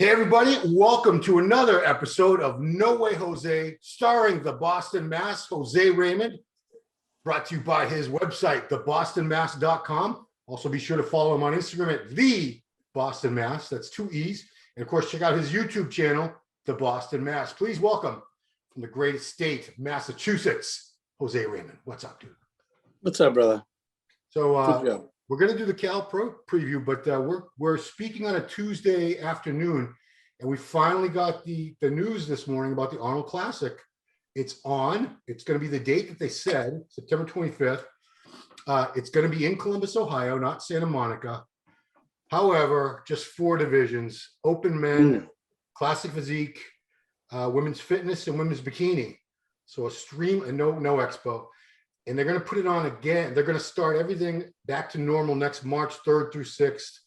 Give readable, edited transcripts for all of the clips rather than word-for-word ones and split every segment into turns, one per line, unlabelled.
Hey, everybody, welcome to another episode of No Way Jose, starring the Boston Mass, Jose Raymond, brought to you by his website, thebostonmass.com. Also, be sure to follow him on Instagram at the Boston Mass. That's 2 E's. And of course, check out his YouTube channel, The Boston Mass. Please welcome from the great state, Massachusetts, Jose Raymond. What's up, dude?
What's up, brother?
So, we're going to do the Cal Pro preview, but we're speaking on a Tuesday afternoon, and we finally got the news this morning about the Arnold Classic. It's on. It's going to be the date that they said, September 25th. It's going to be in Columbus, Ohio, not Santa Monica. However, just 4 divisions: open men, classic physique, women's fitness, and women's bikini. So a stream and no expo. And they're going to put it on again. They're going to start everything back to normal next March 3rd through 6th.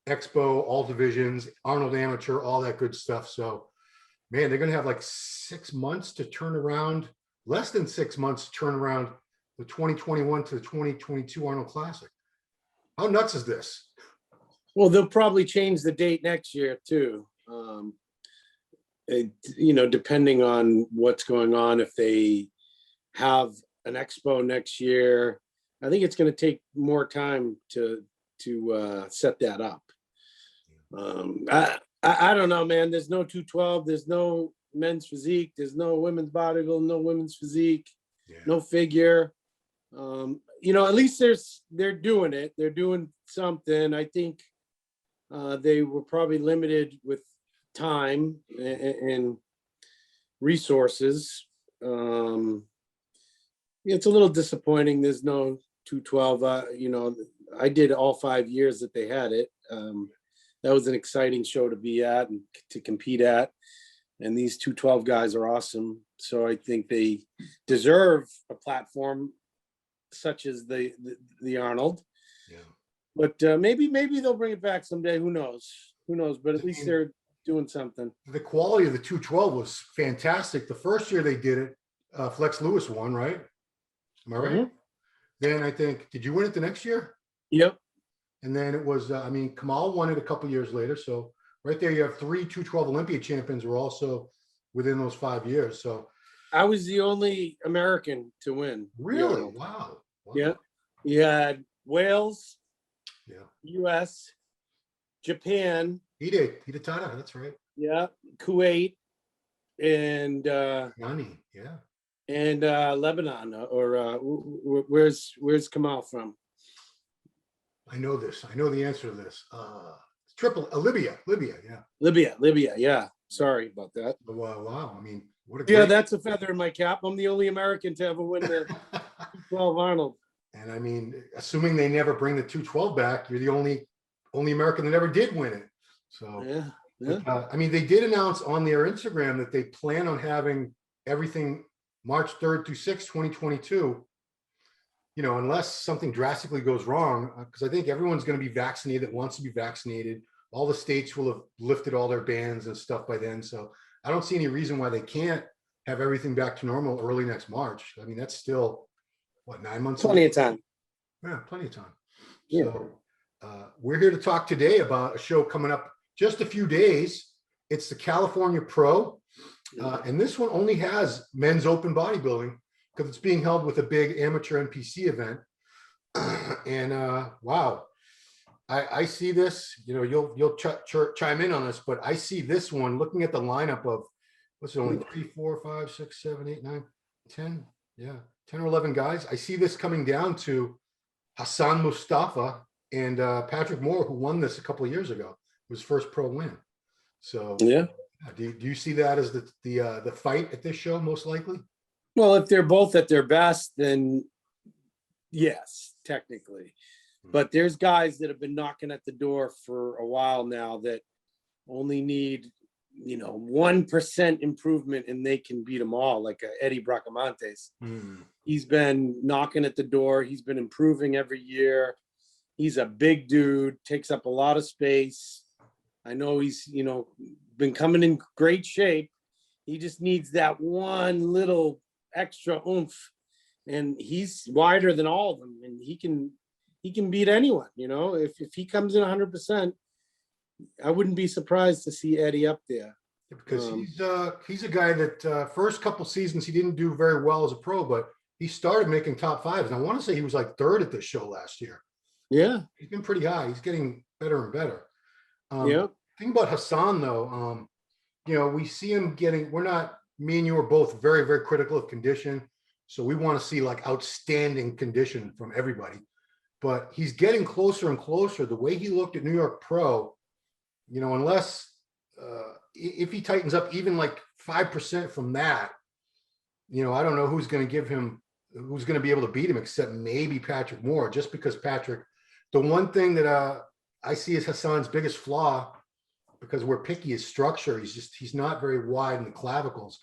Expo, all divisions, Arnold Amateur, all that good stuff. So, man, they're going to have like 6 months to turn around, less than 6 months to turn around the 2021 to the 2022 Arnold Classic. How nuts is this?
Well, they'll probably change the date next year too. Depending on what's going on, if they have an expo next year, I think it's going to take more time to set that up. I don't know, man. There's no 212. There's no men's physique. There's no women's bodybuilding. No women's physique. Yeah. No figure. At least they're doing it. They're doing something. I think they were probably limited with time and resources. It's a little disappointing. There's no 212. I did all 5 years that they had it. That was an exciting show to be at and to compete at. And these 212 guys are awesome. So I think they deserve a platform such as the Arnold. Yeah. But maybe they'll bring it back someday. Who knows? But at least they're doing something. The
quality of the 212 was fantastic. The first year they did it, Flex Lewis won, right? Am I right? Mm-hmm. Then I think, did you win it the next year?
Yep.
And then it was, Kamal won it a couple years later. So right there, you have 3 212 Olympia champions were also within those 5 years. So
I was the only American to win.
Really? Wow.
Yeah. You had Wales,
yeah,
US, Japan.
Hidetada, that's right.
Yeah. Kuwait and
Yanni, yeah.
And Lebanon, or where's Kamal from?
I know this. I know the answer to this. Libya, yeah.
Libya, yeah. Sorry about that.
Wow. What a
great... Yeah, that's a feather in my cap. I'm the only American to ever win the 212 Arnold.
And assuming they never bring the 212 back, you're the only American that ever did win it. So
yeah.
They did announce on their Instagram that they plan on having everything March 3rd through 6th, 2022, unless something drastically goes wrong, because I think everyone's going to be vaccinated that wants to be vaccinated. All the states will have lifted all their bans and stuff by then. So I don't see any reason why they can't have everything back to normal early next March. That's still, 9 months?
Plenty of time.
Yeah, plenty of time.
Yeah.
So we're here to talk today about a show coming up just a few days. It's the California Pro. And this one only has men's open bodybuilding because it's being held with a big amateur NPC event. And wow, I see this, you'll chime in on this, but I see this one looking at the lineup of, what's it, only 3, 4, 5, 6, 7, 8, 9, 10. Yeah, 10 or 11 guys. I see this coming down to Hassan Mustafa and Patrick Moore, who won this a couple of years ago, his first pro win. So
yeah.
Do you see that as the fight at this show most likely?
Well, if they're both at their best, then yes, technically. But there's guys that have been knocking at the door for a while now that only need 1% improvement and they can beat them all, like Eddie Bracamontes. He's been knocking at the door. He's been improving every year. He's a big dude, takes up a lot of space. I know he's, been coming in great shape. He just needs that one little extra oomph, and he's wider than all of them, and he can beat anyone. If he comes in 100%, I wouldn't be surprised to see Eddie up there.
Because he's a guy that first couple seasons he didn't do very well as a pro, but he started making top fives. And I want to say he was like third at this show last year.
Yeah.
He's been pretty high. He's getting better and better.
Yeah.
Thing about Hassan though, we see him getting, me and you are both very, very critical of condition. So we want to see like outstanding condition from everybody, but he's getting closer and closer. The way he looked at New York Pro, unless, if he tightens up even like 5% from that, I don't know who's going to be able to beat him except maybe Patrick Moore, just because Patrick, the one thing that I see as Hassan's biggest flaw, because we're picky, is structure. He's not very wide in the clavicles.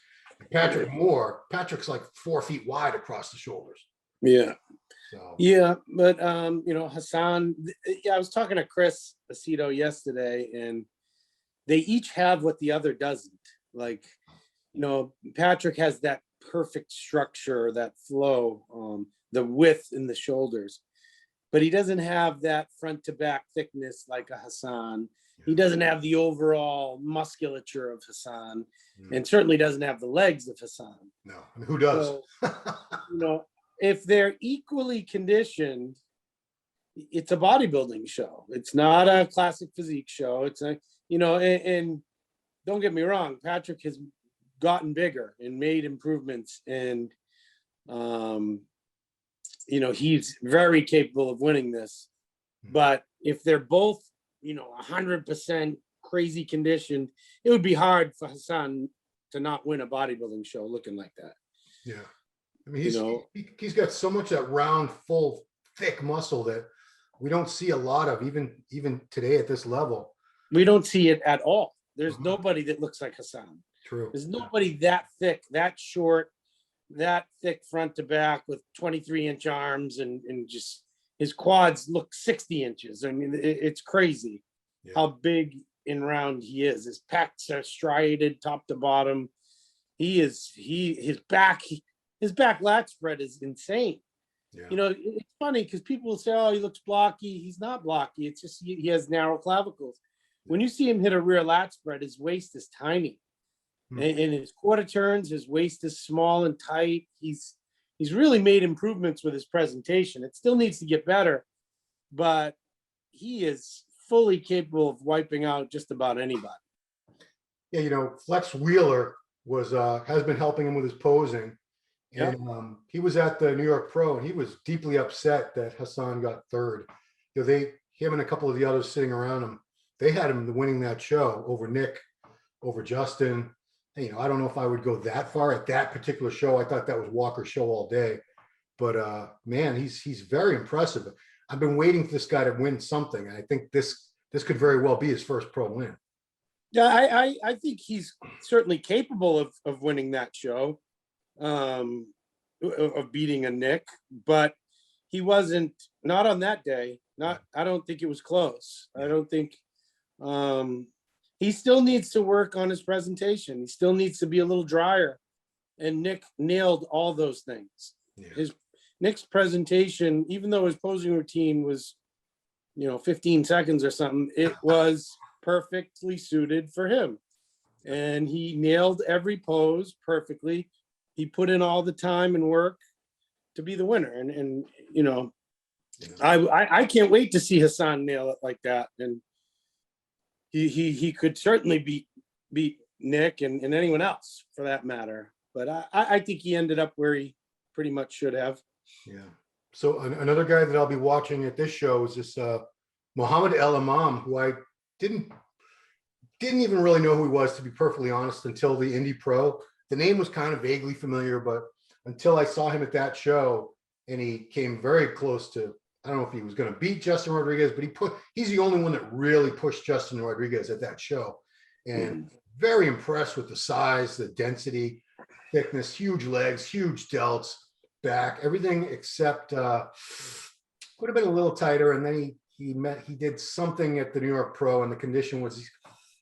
Patrick's like 4 feet wide across the shoulders.
Yeah.
So.
Yeah. But, Hassan, I was talking to Chris Aceto yesterday, and they each have what the other doesn't. Like, Patrick has that perfect structure, that flow, the width in the shoulders, but he doesn't have that front to back thickness like a Hassan. He doesn't have the overall musculature of Hassan, and certainly doesn't have the legs of Hassan.
No, I mean, who does?
So, if they're equally conditioned, it's a bodybuilding show. It's not a classic physique show. It's a, and don't get me wrong, Patrick has gotten bigger and made improvements, and he's very capable of winning this. But if they're both 100% crazy conditioned, it would be hard for Hassan to not win a bodybuilding show looking like that.
Yeah, I mean, he's got so much that round, full, thick muscle that we don't see a lot of, even today at this level. We
don't see it at all. There's nobody that looks like Hassan.
True.
There's nobody that thick, that short, that thick front to back with 23-inch arms, and just his quads look 60 inches. I mean, it's crazy how big and round he is. His pecs are striated top to bottom. His back lat spread is insane. Yeah. It's funny because people will say, "Oh, he looks blocky." He's not blocky. It's just he has narrow clavicles. When you see him hit a rear lat spread, his waist is tiny, and his quarter turns, his waist is small and tight. He's really made improvements with his presentation. It still needs to get better, but he is fully capable of wiping out just about anybody.
Yeah, Flex Wheeler has been helping him with his posing. And he was at the New York Pro, and he was deeply upset that Hassan got third. Him and a couple of the others sitting around him, they had him winning that show over Nick, over Justin. I don't know if I would go that far at that particular show. I thought that was Walker's show all day, but man, he's very impressive. I've been waiting for this guy to win something, and I think this could very well be his first pro win.
Yeah, I think he's certainly capable of winning that show. Of beating a Nick, but he not on that day. I don't think it was close. I don't think he still needs to work on his presentation. He still needs to be a little drier, and Nick nailed all those things. Nick's presentation, even though his posing routine was 15 seconds or something, it was perfectly suited for him, and he nailed every pose perfectly. He put in all the time and work to be the winner. And I can't wait to see Hassan nail it like that. And he could certainly beat Nick and anyone else for that matter. But I think he ended up where he pretty much should have.
Yeah. So another guy that I'll be watching at this show is this Muhammad El Imam, who I didn't even really know who he was, to be perfectly honest, until the Indy Pro. The name was kind of vaguely familiar, but until I saw him at that show, and he came very close to, I don't know if he was going to beat Justin Rodriguez, but he's the only one that really pushed Justin Rodriguez at that show. And very impressed with the size, the density, thickness, huge legs, huge delts, back, everything except could have been a little tighter. And then he did something at the New York Pro, and the condition was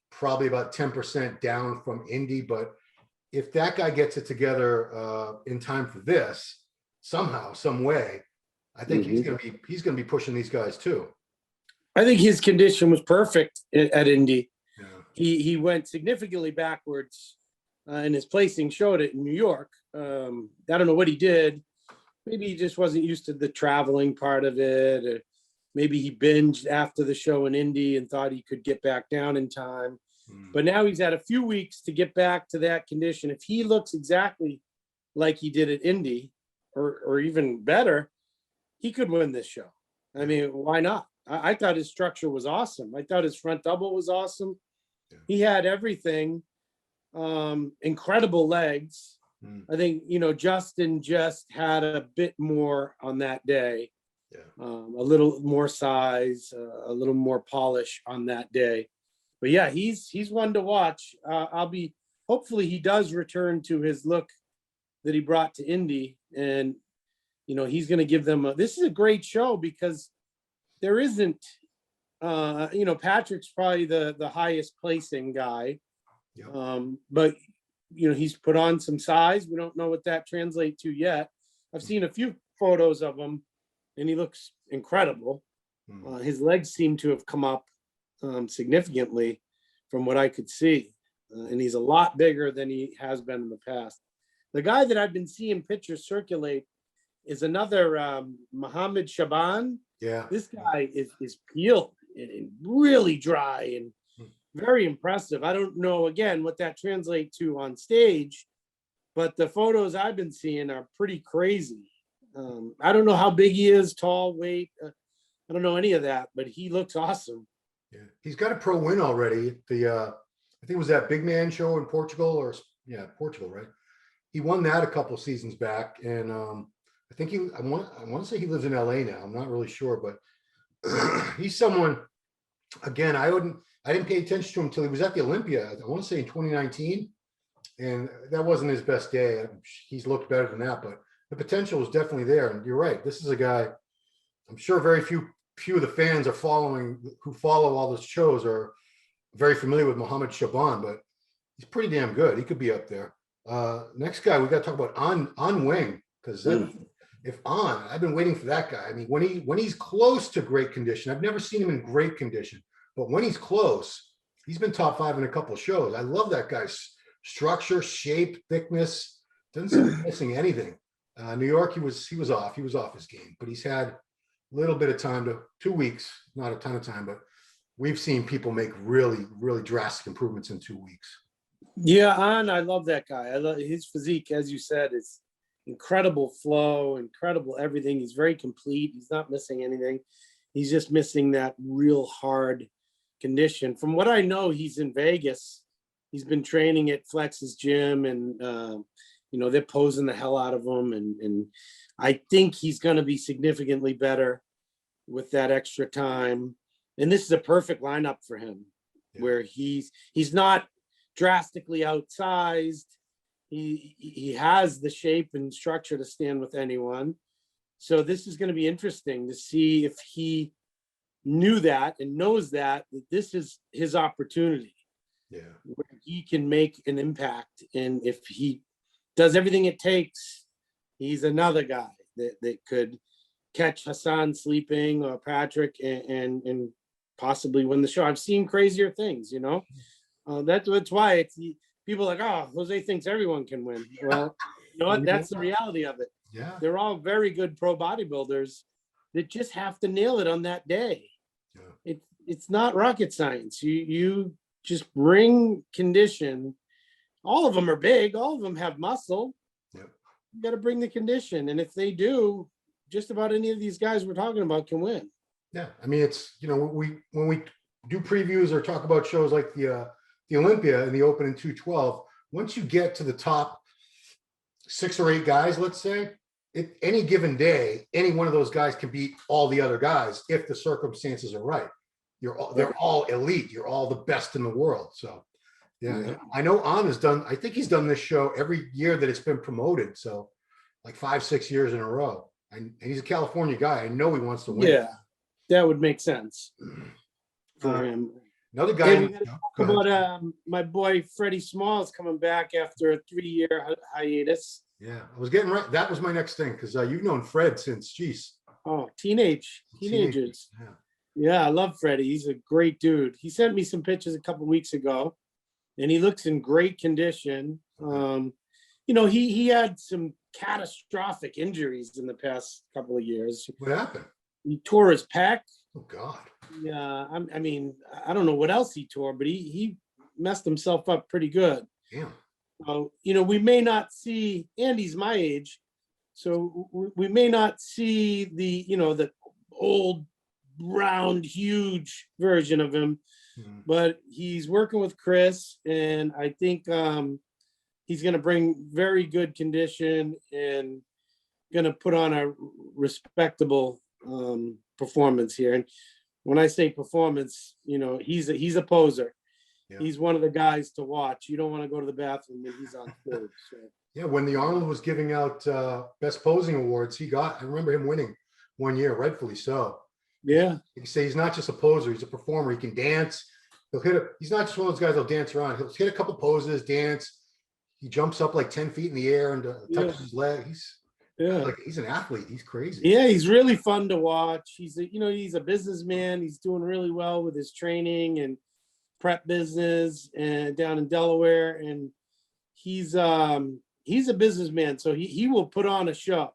probably about 10% down from Indy, but if that guy gets it together in time for this, somehow, some way, I think he's going to be pushing these guys too.
I think his condition was perfect at Indy.
Yeah.
He went significantly backwards, and his placing showed it in New York. I don't know what he did. Maybe he just wasn't used to the traveling part of it, or maybe he binged after the show in Indy and thought he could get back down in time. But now he's had a few weeks to get back to that condition. If he looks exactly like he did at Indy, or even better, he could win this show. I mean, why not? I thought his structure was awesome. I thought his front double was awesome.
Yeah.
He had everything. Incredible legs. I think, Justin just had a bit more on that day.
Yeah.
A little more size, a little more polish on that day. But yeah, he's one to watch. Hopefully he does return to his look that he brought to Indy. And, he's going to give them this is a great show because there isn't, Patrick's probably the highest placing guy.
Yeah.
But, he's put on some size. We don't know what that translates to yet. I've seen a few photos of him and he looks incredible. His legs seem to have come up significantly from what I could see. And he's a lot bigger than he has been in the past. The guy that I've been seeing pictures circulate is another Mohammed Shaban.
Yeah.
This guy is peeled and really dry and very impressive. I don't know, again, what that translates to on stage, but the photos I've been seeing are pretty crazy. I don't know how big he is, tall, weight. I don't know any of that, but he looks awesome.
Yeah. He's got a pro win already. I think it was that big man show in Portugal, Portugal, right? He won that a couple of seasons back. And I think I want to say he lives in LA now. I'm not really sure, but he's someone, again, I didn't pay attention to him until he was at the Olympia. I want to say in 2019, and that wasn't his best day. He's looked better than that, but the potential was definitely there. And you're right. This is a guy, I'm sure very few of the fans who follow all the shows are very familiar with Mohammed Shaban, but he's pretty damn good. He could be up there. Next guy, we got to talk about On Wing, because I've been waiting for that guy. I mean, when he's close to great condition, I've never seen him in great condition, but when he's close, he's been top 5 in a couple of shows. I love that guy's structure, shape, thickness. Doesn't seem to be missing anything. New York, he was off his game, but he's had a little bit of time 2 weeks, not a ton of time, but we've seen people make really, really drastic improvements in 2 weeks.
Yeah, I love that guy. I love his physique, as you said, is incredible flow, incredible everything. He's very complete. He's not missing anything. He's just missing that real hard condition. From what I know, he's in Vegas. He's been training at Flex's gym, and they're posing the hell out of him. And I think he's going to be significantly better with that extra time. And this is a perfect lineup for him, where he's not drastically outsized. He has the shape and structure to stand with anyone. So this is going to be interesting to see if he knew that and knows that this is his opportunity.
Yeah,
where he can make an impact. And if he does everything it takes, he's another guy that could catch Hassan sleeping or Patrick and possibly win the show. I've seen crazier things, that's why people are like, oh, Jose thinks everyone can win. Well, that's the reality of it.
Yeah,
they're all very good pro bodybuilders that just have to nail it on that day. Yeah. It's not rocket science. You just bring condition. All of them are big. All of them have muscle.
Yep.
You got to bring the condition. And if they do, just about any of these guys we're talking about can win.
Yeah. I mean, it's, when we do previews or talk about shows like the Olympia and the Open in 212, once you get to the top 6 or 8 guys, let's say, any given day, any one of those guys can beat all the other guys if the circumstances are right. They're all elite. You're all the best in the world. So, yeah. I know has done. I think he's done this show every year that it's been promoted. So, like 5-6 years in a row. And he's a California guy. I know he wants to win.
Yeah, that would make sense for him.
Another guy.
Hey, about my boy Freddie Smalls coming back after a 3-year hiatus.
Yeah, I was getting right. That was my next thing, because you've known Fred since, geez.
Oh, teenagers.
Yeah.
Yeah, I love Freddie. He's a great dude. He sent me some pictures a couple weeks ago, and he looks in great condition. He had some catastrophic injuries in the past couple of years.
What happened?
He tore his pec.
Oh God.
Yeah, I mean, I don't know what else he tore, but he messed himself up pretty good.
Yeah.
We may not see, Andy's my age, so we may not see the old, round, huge version of him, but he's working with Chris, and I think he's going to bring very good condition and going to put on a respectable performance here. And when I say performance, he's a poser. Yeah. He's one of the guys to watch. You don't want to go to the bathroom when he's on stage. So.
Yeah, when the Arnold was giving out best posing awards, I remember him winning one year, rightfully so.
Yeah.
You say he's not just a poser, he's a performer. He can dance. He's not just one of those guys that'll dance around. He'll hit a couple poses, dance. He jumps up like 10 feet in the air and touches his leg. He's an athlete. He's crazy.
Yeah, he's really fun to watch. He's a businessman. He's doing really well with his training and prep business and down in Delaware. And he's a businessman. So he will put on a show,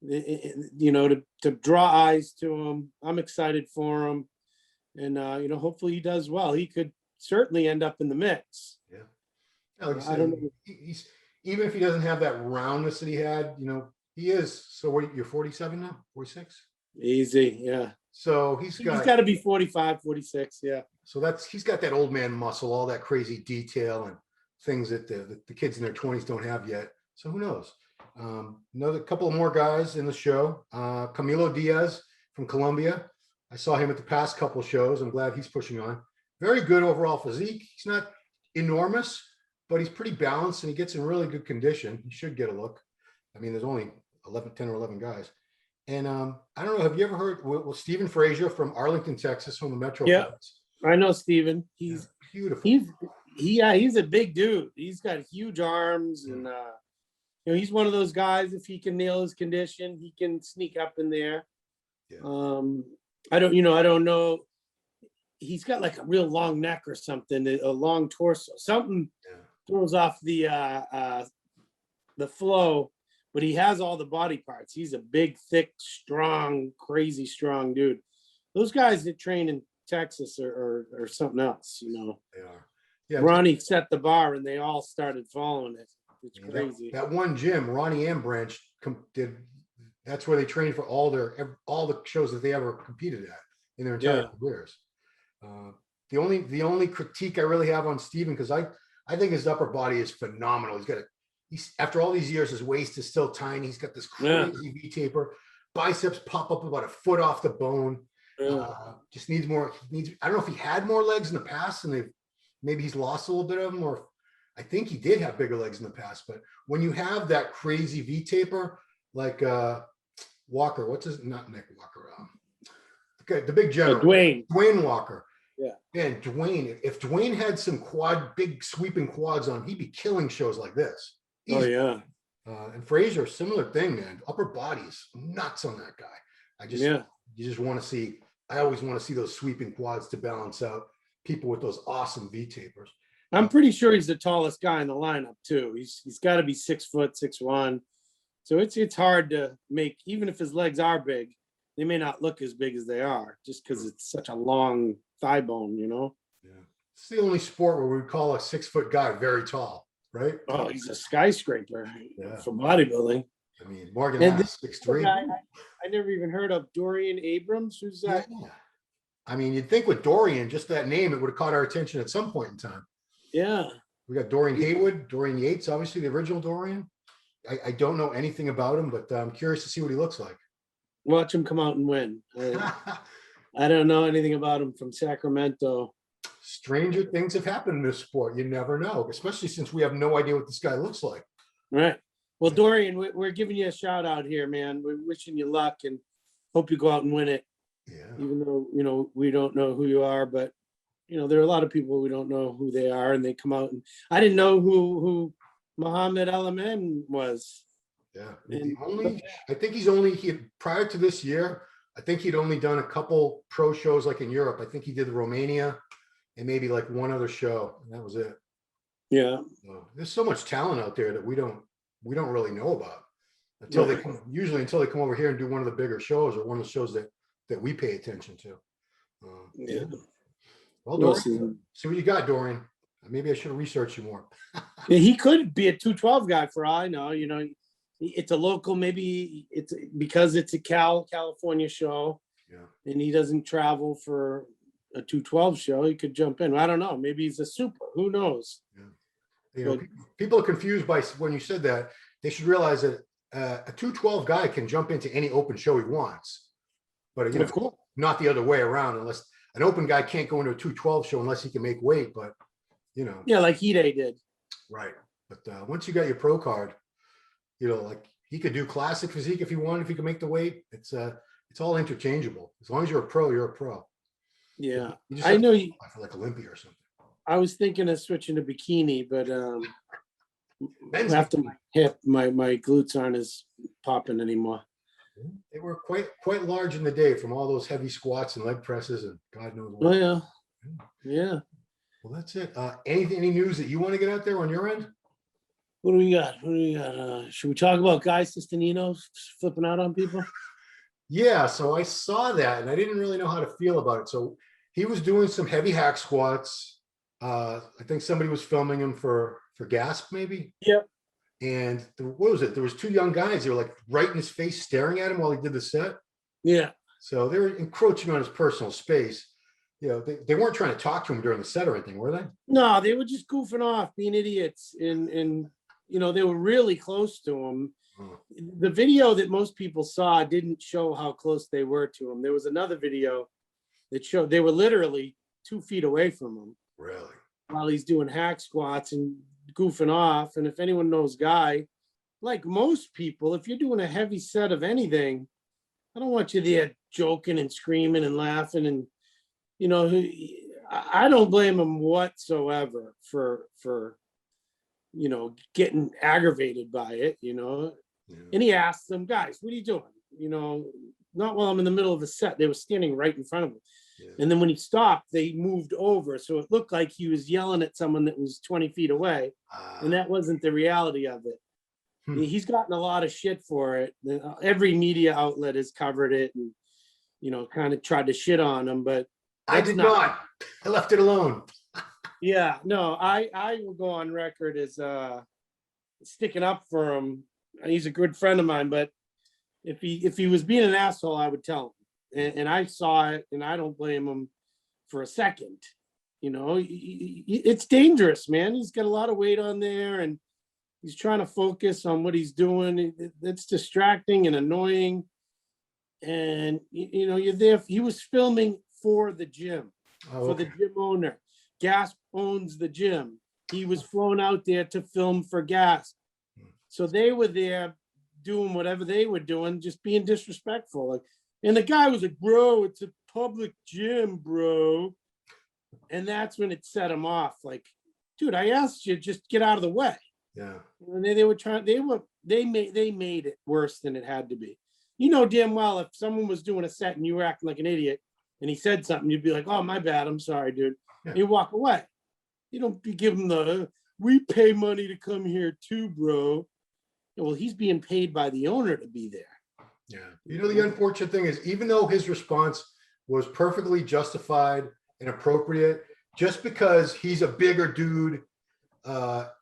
to draw eyes to him. I'm excited for him. And, hopefully he does well. He could certainly end up in the mix.
Yeah. Like I said, I don't know. He's, even if he doesn't have that roundness that he had, he is. So you're 47 now, 46?
Easy. Yeah.
So he's
got to be 45, 46. Yeah.
So he's got that old man muscle, all that crazy detail and things that the kids in their 20s don't have yet. So who knows? Another couple of more guys in the show. Camilo Diaz from Colombia. I saw him at the past couple of shows. I'm glad he's pushing on. Very good overall physique. He's not enormous, but he's pretty balanced and he gets in really good condition. He should get a look. I mean, there's only 10 or 11 guys. And I don't know, have you ever heard, Stephen Frazier from Arlington, Texas, from the Metro?
Yeah, Feds. I know Stephen. He's
beautiful.
He's a big dude. He's got huge arms and, he's one of those guys, if he can nail his condition, he can sneak up in there. Yeah. I don't know. He's got like a real long neck or something, a long torso, something throws off the flow, but he has all the body parts. He's a big, thick, strong, crazy strong dude. Those guys that train in Texas are something else,
They are.
Yeah. Ronnie set the bar and they all started following it. It's crazy.
That one gym, Ronnie and Branch did. That's where they trained for all the shows that they ever competed at in their entire careers. The only critique I really have on Steven, because I think his upper body is phenomenal. He's after all these years, his waist is still tiny. He's got this crazy V taper. Biceps pop up about a foot off the bone. Just needs more. I don't know if he had more legs in the past, and maybe he's lost a little bit of them, or I think he did have bigger legs in the past. But when you have that crazy V taper, like Walker, not Nick Walker, the big general, Dwayne Walker. Yeah. Man, if Dwayne had some big sweeping quads on him, he'd be killing shows like this. And Frazier, similar thing, man. Upper body's nuts on that guy. You just want to see. I always want to see those sweeping quads to balance out people with those awesome V tapers.
I'm pretty sure he's the tallest guy in the lineup too. He's got to be 6 foot, 6'1". So it's hard to make, even if his legs are big, they may not look as big as they are just because it's such a long thigh bone, Yeah.
It's the only sport where we call a 6 foot guy very tall, right?
Oh, he's a skyscraper for bodybuilding.
I mean, Morgan is 6'3".
I never even heard of Dorian Abrams. Who's that?
Yeah. I mean, you'd think with Dorian, just that name, it would have caught our attention at some point in time.
Yeah.
We got Dorian Haywood, Dorian Yates, obviously the original Dorian. I don't know anything about him, but I'm curious to see what he looks like.
Watch him come out and win. I don't know anything about him from Sacramento.
Stranger things have happened in this sport. You never know, especially since we have no idea what this guy looks like.
Right. Well, Dorian, we're giving you a shout out here, man. We're wishing you luck and hope you go out and win it. Yeah. Even though, we don't know who you are, but, there are a lot of people we don't know who they are, and they come out. And I didn't know who Muhammad Al-Amin was.
Yeah. I think he's only prior to this year, I think he'd only done a couple pro shows like in Europe. I think he did the Romania and maybe like one other show, and that was it.
Yeah.
So there's so much talent out there that we don't really know about until they come, usually until they come over here and do one of the bigger shows or one of the shows that we pay attention to.
Yeah.
Well, Dorian, see what you got, Dorian. Maybe I should have researched you more.
Yeah, he could be a 212 guy for all I know. You know, it's a local, maybe it's because it's a California show, and he doesn't travel for a 212 show. He could jump in. I don't know. Maybe he's a super. Who knows?
Yeah. You know, people are confused by when you said that. They should realize that a 212 guy can jump into any open show he wants, but you know, not the other way around. Unless an open guy can't go into a 212 show unless he can make weight. But you know,
yeah, like E10 did.
Right. But once you got your pro card, you know, like he could do classic physique if he wanted, if he could make the weight. It's all interchangeable. As long as you're a pro, you're a pro.
Yeah.
You just
I know you
for like Olympia or something.
I was thinking of switching to bikini, but after my hip, my glutes aren't as popping anymore.
They were quite large in the day from all those heavy squats and leg presses and God knows
what. Oh yeah. Yeah.
Well, that's it. Any news that you want to get out there on your end?
What do we got? Should we talk about Guy Sistanino flipping out on people?
Yeah, so I saw that and I didn't really know how to feel about it. So he was doing some heavy hack squats. I think somebody was filming him for Gasp, maybe.
Yep.
And what was it? There was two young guys. They were like right in his face, staring at him while he did the set.
Yeah.
So they were encroaching on his personal space. You know, they weren't trying to talk to him during the set or anything, were they?
No, they were just goofing off, being idiots, and you know, they were really close to him. The video that most people saw didn't show how close they were to him. There was another video that showed they were literally 2 feet away from him.
Really?
While he's doing hack squats and goofing off. And if anyone knows Guy, like most people, if you're doing a heavy set of anything, I don't want you there joking and screaming and laughing. And, you know, I don't blame him whatsoever for, you know, getting aggravated by it, you know. Yeah. And he asked them, guys, what are you doing? You know, not while I'm in the middle of the set. They were standing right in front of him. Yeah. And then when he stopped, they moved over. So it looked like he was yelling at someone that was 20 feet away. And that wasn't the reality of it. He's gotten a lot of shit for it. Every media outlet has covered it and, you know, kind of tried to shit on him. But
I did not. I left it alone.
Yeah, no, I will go on record as sticking up for him. He's a good friend of mine, but if he was being an asshole, I would tell him. And I saw it, and I don't blame him for a second. You know, it's dangerous, man. He's got a lot of weight on there, and he's trying to focus on what he's doing. It's distracting and annoying. And, you know, you're there. He was filming for the gym, for the gym owner. Gasp owns the gym. He was flown out there to film for Gasp. So they were there doing whatever they were doing, just being disrespectful. Like, and the guy was like, bro, it's a public gym, bro. And that's when it set him off. Like, dude, I asked you, just get out of the way. Yeah. And they were trying, they made it worse than it had to be. You know damn well if someone was doing a set and you were acting like an idiot and he said something, you'd be like, oh, my bad, I'm sorry, dude. Yeah. You walk away. You don't give him the, we pay money to come here too, bro. Well, he's being paid by the owner to be there.
Yeah. You know, the unfortunate thing is, even though his response was perfectly justified and appropriate, just because he's a bigger dude,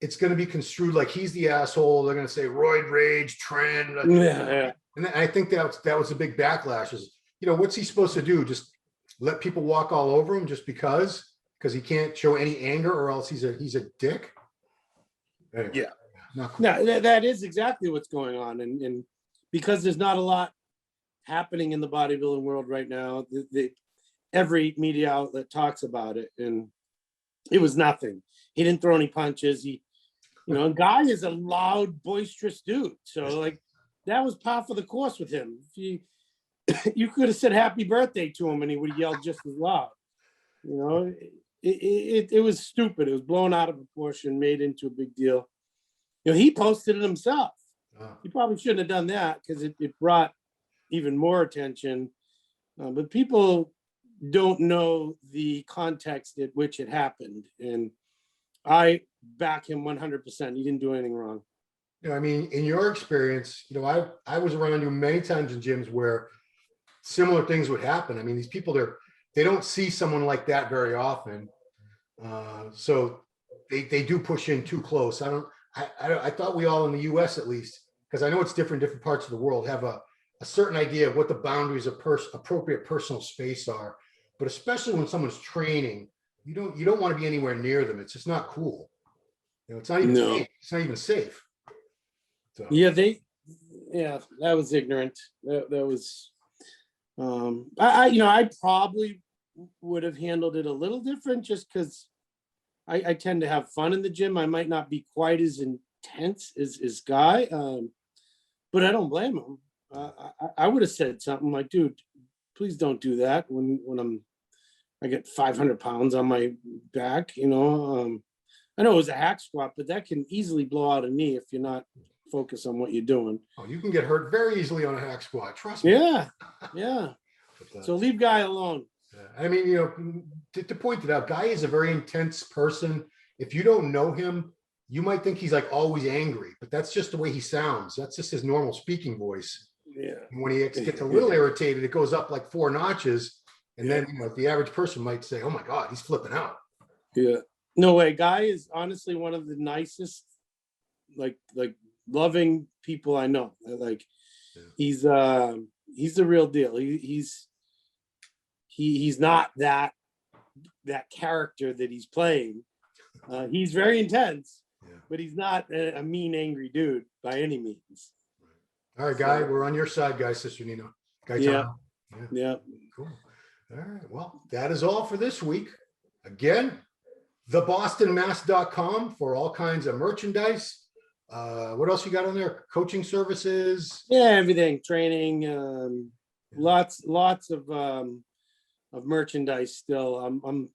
it's going to be construed like he's the asshole. They're going to say roid rage trend. Yeah. And I think that was a big backlash. Is, you know, what's he supposed to do? Just let people walk all over him just because he can't show any anger, or else he's a dick. Anyway,
yeah. No, that is exactly what's going on, and because there's not a lot happening in the bodybuilding world right now, every media outlet talks about it, and it was nothing. He didn't throw any punches. He, you know, Guy is a loud, boisterous dude, so like that was par for the course with him. You could have said happy birthday to him, and he would have yelled just as loud. You know, it was stupid. It was blown out of proportion, made into a big deal. You know, he posted it himself. He probably shouldn't have done that because it brought even more attention. But people don't know the context at which it happened. And I back him 100%. He didn't do anything wrong.
I mean, in your experience, I was around you many times in gyms where similar things would happen. I mean, these people, they don't see someone like that very often. So they do push in too close. I thought we all in the US at least, because I know it's different parts of the world, have a certain idea of what the boundaries of appropriate personal space are. But especially when someone's training, you don't want to be anywhere near them. It's just not cool. It's not even safe. It's not even safe. So.
Yeah, that was ignorant. That was, I probably would have handled it a little different just because I tend to have fun in the gym. I might not be quite as intense as Guy, but I don't blame him. I would have said something like, dude, please don't do that when I get 500 pounds on my back, I know it was a hack squat, but that can easily blow out a knee if you're not focused on what you're doing.
Oh, you can get hurt very easily on a hack squat. Trust me.
Yeah. So leave Guy alone.
I mean, to point it out, Guy is a very intense person. If you don't know him, you might think he's like always angry, but that's just the way he sounds. That's just his normal speaking voice.
Yeah.
And when he gets a little irritated, it goes up like 4 notches. And then the average person might say, oh my God, he's flipping out.
Yeah. No way. Guy is honestly one of the nicest, like loving people I know. Like he's the real deal. He's not that character that he's playing. He's very intense, but he's not a mean, angry dude by any means.
All right, Guy, we're on your side, guys, Sister Nina.
Yeah.
Cool. All right. Well, that is all for this week. Again, thebostonmass.com for all kinds of merchandise. What else you got on there? Coaching services?
Yeah, everything. Training. Lots of merchandise still. I'm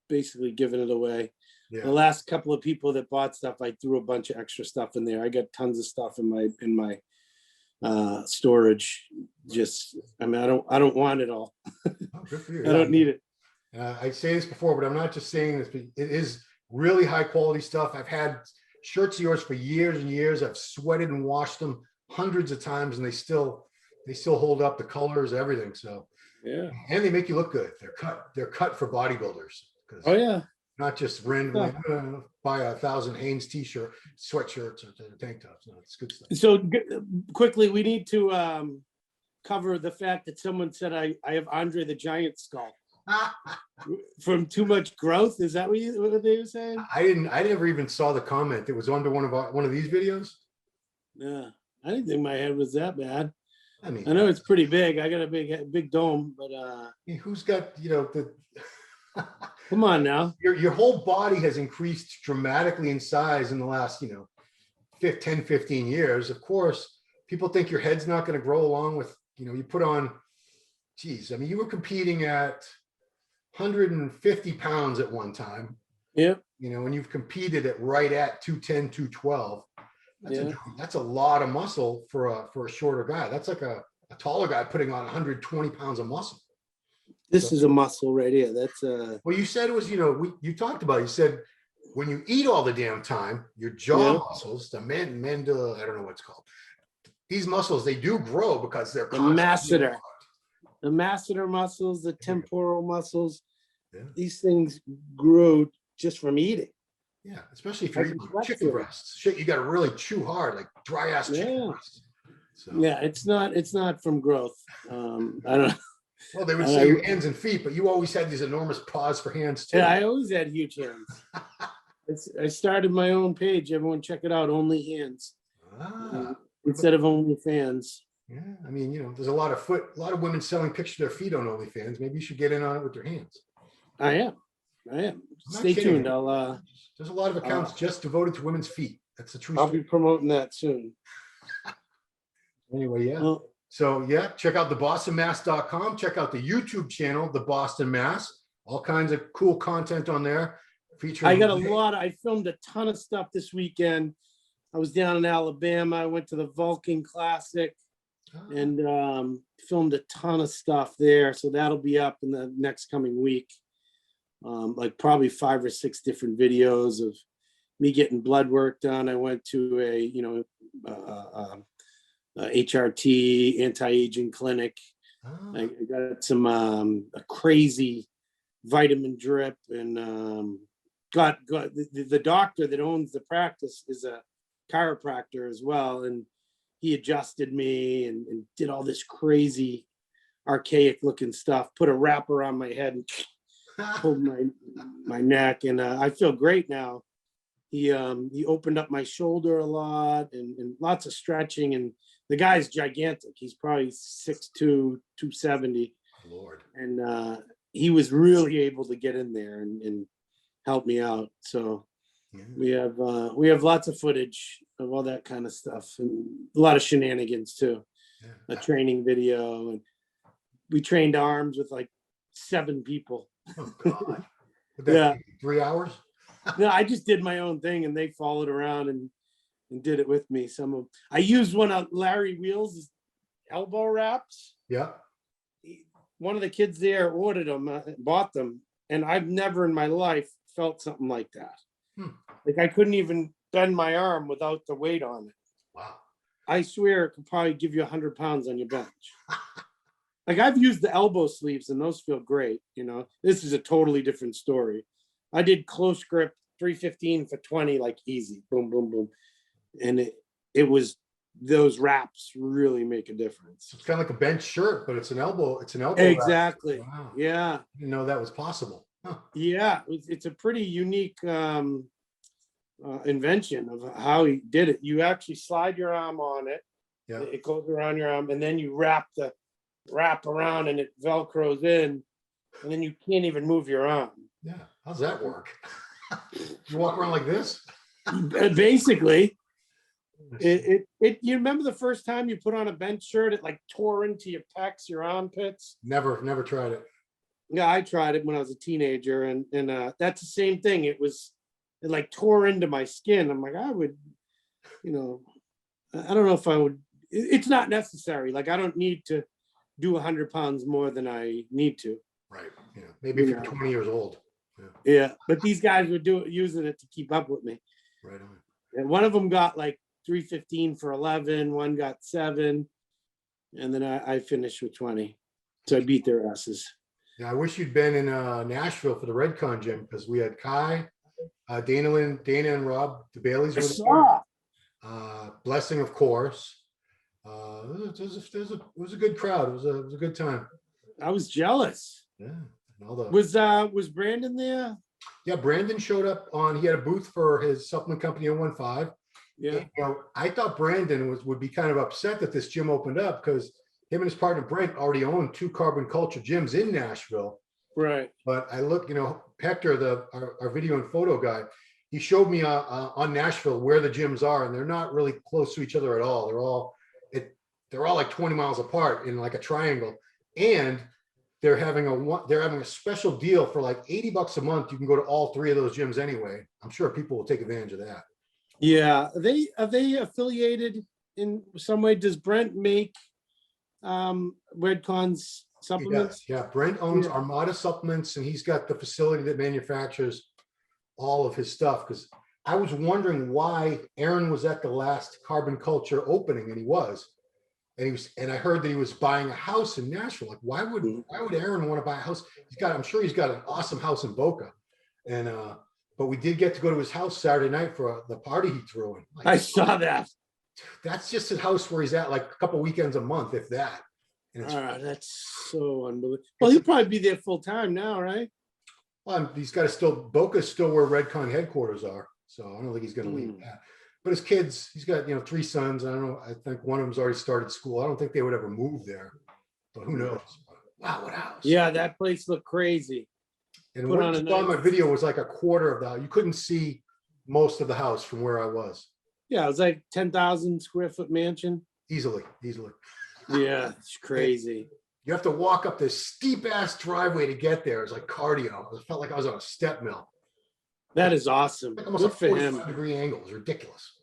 basically giving it away. Yeah. The last couple of people that bought stuff, I threw a bunch of extra stuff in there. I got tons of stuff in my storage. I don't want it all.
Oh, good for you.
I don't need it.
I say this before, but I'm not just saying this, but it is really high quality stuff. I've had shirts of yours for years and years. I've sweated and washed them hundreds of times, and they still hold up, the colors, everything. So
yeah, and
they make you look good. They're cut for bodybuilders.
Oh yeah.
Not just randomly buy 1,000 Hanes t-shirt, sweatshirts, or tank tops. No, it's good stuff.
So quickly, we need to cover the fact that someone said I have Andre the Giant skull from too much growth. Is that what they were saying?
I never even saw the comment. It was under one of these videos.
Yeah, I didn't think my head was that bad.
I mean,
I know it's pretty big. I got a big dome, but
who's got the
come on now.
Your whole body has increased dramatically in size in the last 10, 15 years. Of course, people think your head's not going to grow along with, you put on, geez, I mean, you were competing at 150 pounds at one time.
Yeah.
And you've competed at right at 210, 212. That's a lot of muscle for a shorter guy. That's like a taller guy putting on 120 pounds of muscle.
This is a muscle right here. That's
well, you said it was, you talked about it. You said when you eat all the damn time, your jaw muscles, the mandibular, I don't know what it's called. These muscles, they do grow because they're
the masseter. The masseter muscles, the temporal muscles, these things grew just from eating.
Yeah, especially if you're eating chicken breasts. Shit, you got to really chew hard, like dry ass chicken breasts. So.
Yeah, it's not from growth. I don't know.
Well, they would say your hands and feet, but you always had these enormous paws for hands too.
Yeah, I always had huge hands. I started my own page. Everyone check it out. Only Hands. Instead of OnlyFans.
Yeah, I mean, there's a lot of women selling pictures of their feet on OnlyFans. Maybe you should get in on it with your hands.
I am. Stay tuned.
There's a lot of accounts just devoted to women's feet. That's the truth.
I'll be promoting that soon.
Anyway, yeah. So yeah, check out thebostonmass.com. Check out the YouTube channel, The Boston Mass. All kinds of cool content on there.
Featuring. I filmed a ton of stuff this weekend. I was down in Alabama. I went to the Vulcan Classic. and filmed a ton of stuff there. So that'll be up in the next coming week. Like probably 5 or 6 different videos of me getting blood work done. I went to a HRT anti-aging clinic. I got some a crazy vitamin drip, and got the doctor that owns the practice is a chiropractor as well, and he adjusted me and did all this crazy archaic looking stuff, put a wrap around my head and pulled my neck, and I feel great now. He opened up my shoulder a lot, and lots of stretching, and the guy's gigantic. He's probably 6'2", 270.
Lord.
And he was really able to get in there and help me out. So we have lots of footage of all that kind of stuff, and a lot of shenanigans too. A training video, and we trained arms with like 7 people.
Oh God. Yeah. 3 hours?
No, I just did my own thing, and they followed around and did it with me. I used one of Larry Wheels' elbow wraps.
Yeah.
One of the kids there ordered them, bought them, and I've never in my life felt something like that. Like I couldn't even bend my arm without the weight on it.
Wow.
I swear it could probably give you 100 pounds on your bench. Like I've used the elbow sleeves, and those feel great. This is a totally different story. I did close grip 315 for 20, like easy, boom, boom, boom. And it was, those wraps really make a difference.
It's kind of like a bench shirt, but it's an elbow.
Exactly.
Wow.
Yeah.
I didn't know that was possible. Huh.
Yeah. It's a pretty unique invention of how he did it. You actually slide your arm on it.
Yeah.
It goes around your arm, and then you wrap around, and it Velcros in, and then you can't even move your arm.
Yeah. How's that work? You walk around like this?
Basically. You remember the first time you put on a bench shirt, it like tore into your pecs, your armpits?
Never tried it.
Yeah, I tried it when I was a teenager, and that's the same thing. It like tore into my skin. I'm like, I would, I don't know if I would. It's not necessary. Like I don't need to do 100 pounds more than I need to.
Right. Yeah. Maybe if you're 20 years old.
Yeah. But these guys were using it to keep up with me.
Right on.
And one of them got like 315 for 11. One got 7. And then I finished with 20. So I beat their asses.
Yeah. I wish you'd been in Nashville for the Redcon gym, because we had Kai, Dana and Rob, the Baileys were there. Blessing, of course. It was a good crowd. It was a good time.
I was jealous.
Yeah.
Was Brandon there?
Yeah, Brandon showed up he had a booth for his supplement company 015.
Yeah.
And, I thought Brandon would be kind of upset that this gym opened up, because him and his partner Brent already own 2 carbon culture gyms in Nashville.
Right.
But I look, Hector, our video and photo guy, he showed me on Nashville where the gyms are, and they're not really close to each other at all. They're all like 20 miles apart in like a triangle, and they're having a special deal for like $80 a month. You can go to all 3 of those gyms anyway. I'm sure people will take advantage of that.
Yeah. Are they affiliated in some way? Does Brent make Redcon's supplements?
Yeah. Brent owns Armada Supplements, and he's got the facility that manufactures all of his stuff. Because I was wondering why Aaron was at the last Carbon Culture opening, and he was. And I heard that he was buying a house in Nashville. Like, why would Aaron want to buy a house? I'm sure he's got an awesome house in Boca. And but we did get to go to his house Saturday night for the party he threw in. Like,
I saw that.
That's just a house where he's at like a couple weekends a month, if that. And
that's so unbelievable. Well, he'll probably be there full time now, right?
Well, he's got to Boca's still where Redcon headquarters are. So I don't think he's going to leave that. But his kids, he's got 3 sons. I don't know. I think one of them's already started school. I don't think they would ever move there, but who knows? Wow, what house?
Yeah, that place looked crazy.
And what you saw in my video was like a quarter of the house. You couldn't see most of the house from where I was.
Yeah, it was like 10,000 square foot mansion.
Easily.
Yeah, it's crazy.
You have to walk up this steep ass driveway to get there. It's like cardio. It felt like I was on a step mill.
That is awesome.
Like almost
Good
a
for him.
45-degree angle. It's ridiculous.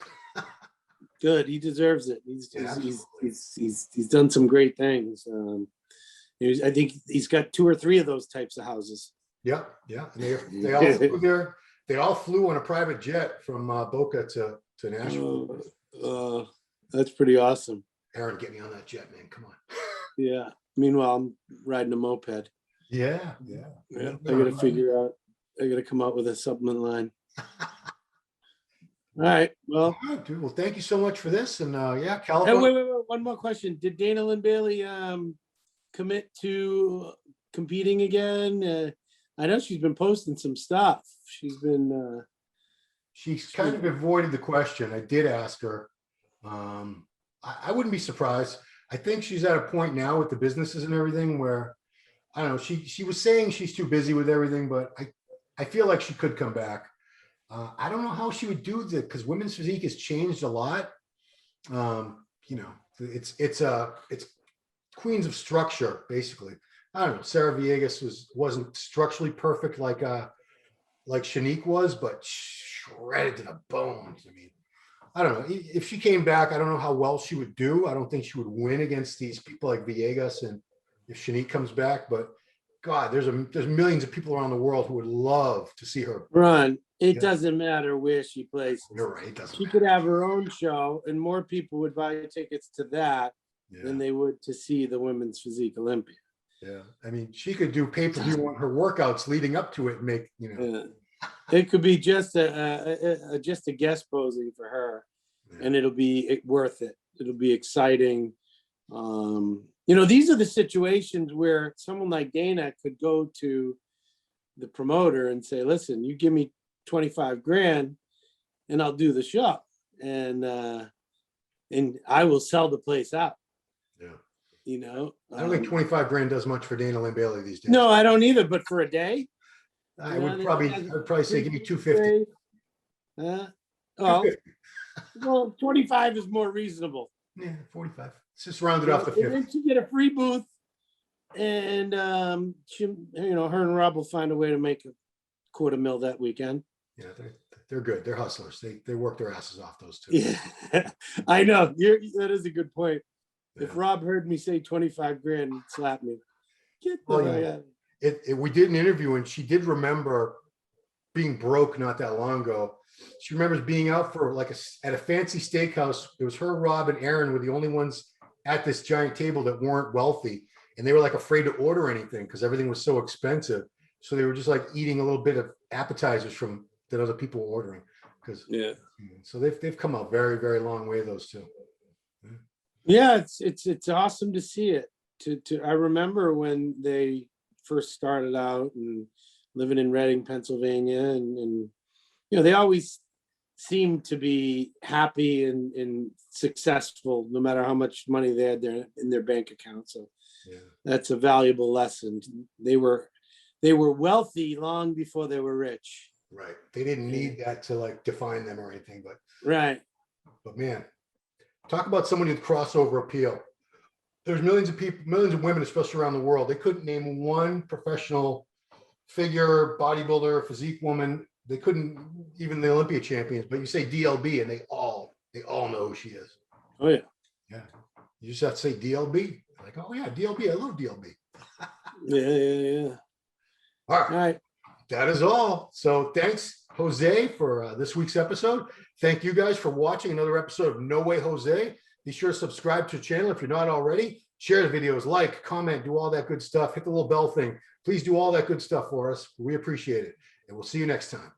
Good. He deserves it.
Yeah,
He's done some great things. I think he's got 2 or 3 of those types of houses.
yeah, yeah. And they all flew there. They all flew on a private jet from Boca to Nashville.
That's pretty awesome.
Aaron, get me on that jet, man. Come on.
Yeah. Meanwhile, I'm riding a moped.
Yeah.
I gotta figure out. I gotta come up with a supplement line. All right. Well,
all right, dude. Well, thank you so much for this. And yeah,
hey,
California.
wait. One more question. Did Linn Bailey commit to competing again? I know she's been posting some stuff. She's been.
She's kind of avoided the question. I did ask her. I wouldn't be surprised. I think she's at a point now with the businesses and everything where, I don't know, she was saying she's too busy with everything, but I feel like she could come back. I don't know how she would do that because women's physique has changed a lot. It's queens of structure, basically. I don't know. Sarah Villegas wasn't structurally perfect like Shanique was, but shredded to the bones. I mean, I don't know. If she came back, I don't know how well she would do. I don't think she would win against these people like Villegas, and if Shanique comes back, but God, there's millions of people around the world who would love to see her
run. It doesn't matter where she places.
You're right. It doesn't
she
matter.
Could have her own show, and more people would buy tickets to that than they would to see the Women's Physique Olympia.
Yeah, I mean, she could do pay-per-view on her workouts leading up to it and make,
It could be just a guest posing for her, and it'll be worth it. It'll be exciting. These are the situations where someone like Dana could go to the promoter and say, "Listen, you give me 25 grand, and I'll do the show, and I will sell the place out."
Yeah. I don't think 25 grand does much for Linn Bailey these days.
No, I don't either. But for a day,
I would probably say give me 250.
Well, 25 is more reasonable.
Yeah, 45. Let's just round it off to 50.
And then she get a free booth, and she, her and Rob will find a way to make $250,000 that weekend.
Yeah, they're good. They're hustlers. They work their asses off, those two.
Yeah, I know. That is a good point. Yeah. If Rob heard me say 25 grand, he'd slap me.
We did an interview, and she did remember being broke not that long ago. She remembers being out for at a fancy steakhouse. It was her, Rob, and Aaron were the only ones at this giant table that weren't wealthy, and they were afraid to order anything because everything was so expensive. So they were just eating a little bit of appetizers from that other people were ordering. So they've come a very, very long way, those two.
Yeah, it's awesome to see it. I remember when they first started out and living in Reading, Pennsylvania, and they always seemed to be happy and successful, no matter how much money they had in their bank account. So that's a valuable lesson. They were wealthy long before they were rich.
Right. They didn't need that to define them or anything, but But man, talk about somebody with crossover appeal. There's millions of people, millions of women, especially around the world. They couldn't name one professional figure, bodybuilder, physique woman. They couldn't, even the Olympia champions, but you say DLB and they all know who she is.
Oh yeah.
Yeah. You just have to say DLB. Oh yeah, DLB. I love DLB.
Yeah.
All right. That is all. So thanks, Jose, for this week's episode. Thank you guys for watching another episode of No Way Jose. Be sure to subscribe to the channel if you're not already. Share the videos, like, comment, do all that good stuff. Hit the little bell thing. Please do all that good stuff for us. We appreciate it. And we'll see you next time.